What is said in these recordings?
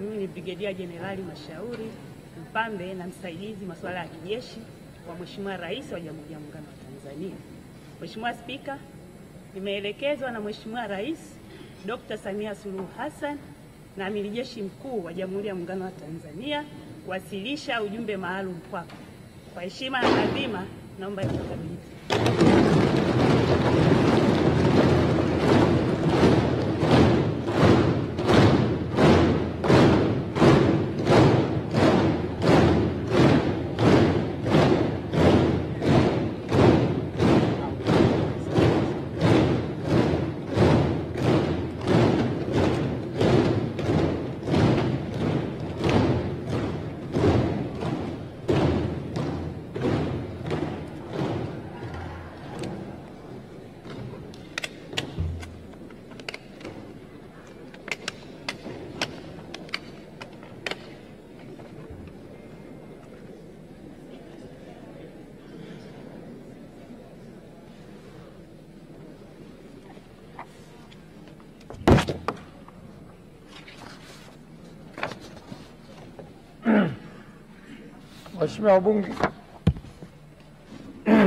Mimi ni Brigedia Jenerali Mashauri Mpambe na msaidizi masuala ya kijeshi wa Mheshimiwa Rais wa Jamhuri ya Muungano wa Tanzania. Mheshimiwa Spika, nimeelekezwa na Mheshimiwa Rais Dr. Samia Suluhu Hassan na Amiri Jeshi Mkuu wa Jamhuri ya Muungano wa Tanzania kuwasilisha ujumbe maalum kwako. Kwa heshima na taadhima, naomba nikukabidhi.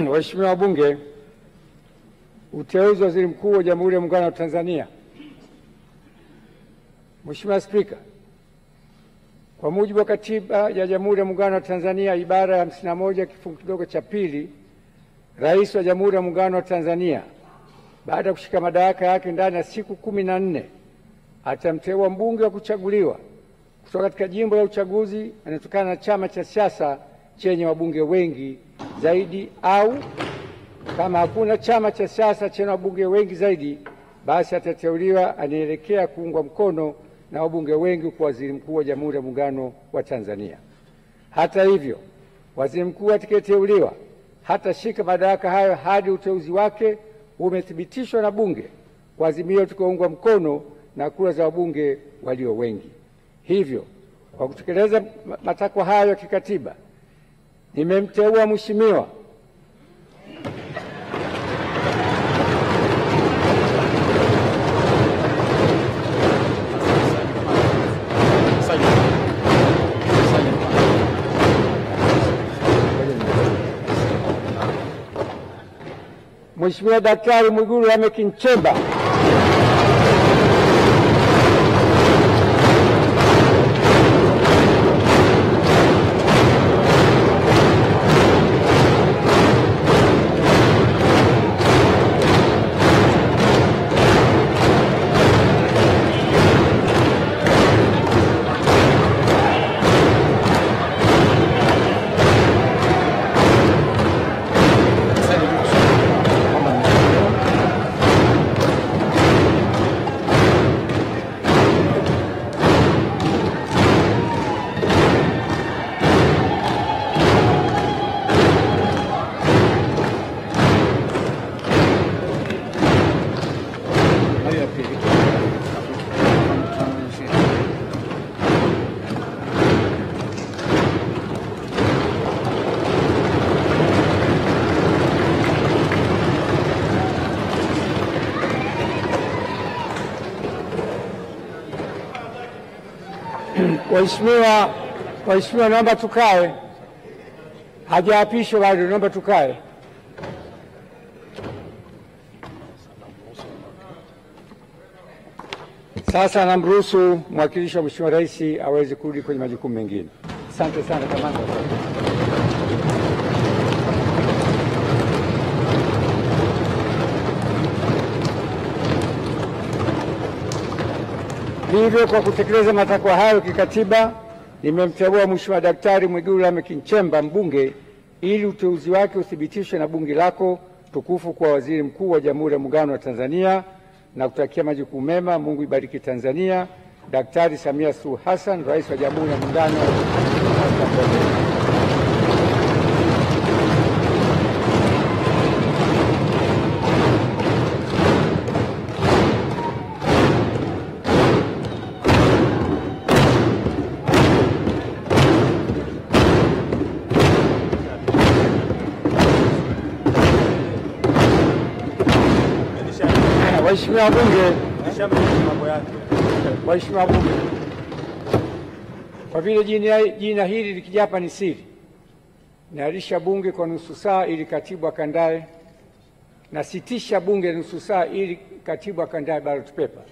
Waheshimiwa wabunge, uteuzi wa Waziri Mkuu wa Jamhuri ya Muungano wa Tanzania. Mheshimiwa Spika, kwa mujibu wa Katiba ya Jamhuri ya Muungano wa Tanzania ibara ya 51 kifungu kidogo cha pili, Rais wa Jamhuri ya Muungano wa Tanzania baada ya kushika madaraka yake ndani ya siku 14 atamteua mbunge wa kuchaguliwa kutoka katika jimbo la uchaguzi anatokana na chama cha siasa chenye wabunge wengi zaidi, au kama hakuna chama cha siasa chenye wabunge wengi zaidi, basi atateuliwa anaelekea kuungwa mkono na wabunge wengi kwa Waziri Mkuu wa Jamhuri ya Muungano wa Tanzania. Hata hivyo, Waziri Mkuu atakayeteuliwa hatashika madaraka hayo hadi uteuzi wake umethibitishwa na Bunge kwa azimio tutakaoungwa mkono na kura za wabunge walio wengi. Hivyo, kwa kutekeleza matakwa hayo ya kikatiba, nimemteua Mheshimiwa Daktari Mwigulu Lameck Nchemba Waheshimiwa, naomba tukae. Hajaapishwa bado, naomba tukae. Sasa namruhusu mwakilishi wa Mheshimiwa Rais aweze kurudi kwenye majukumu mengine. Asante sana kamanda. Hivyo, kwa kutekeleza matakwa hayo kikatiba, nimemteua Mheshimiwa Daktari Mwigulu Lameck Nchemba mbunge ili uteuzi wake uthibitishwe na bunge lako tukufu kwa Waziri Mkuu wa Jamhuri ya Muungano wa Tanzania, na kutakia majukumu mema. Mungu ibariki Tanzania. Daktari Samia Suluhu Hassan, Rais wa Jamhuri ya Muungano wa Tanzania. Waheshimiwa wabunge, Kwa vile jina hili likijapa ni siri, naahirisha bunge kwa nusu saa ili katibu akandae, nasitisha bunge nusu saa ili katibu akandae ballot paper.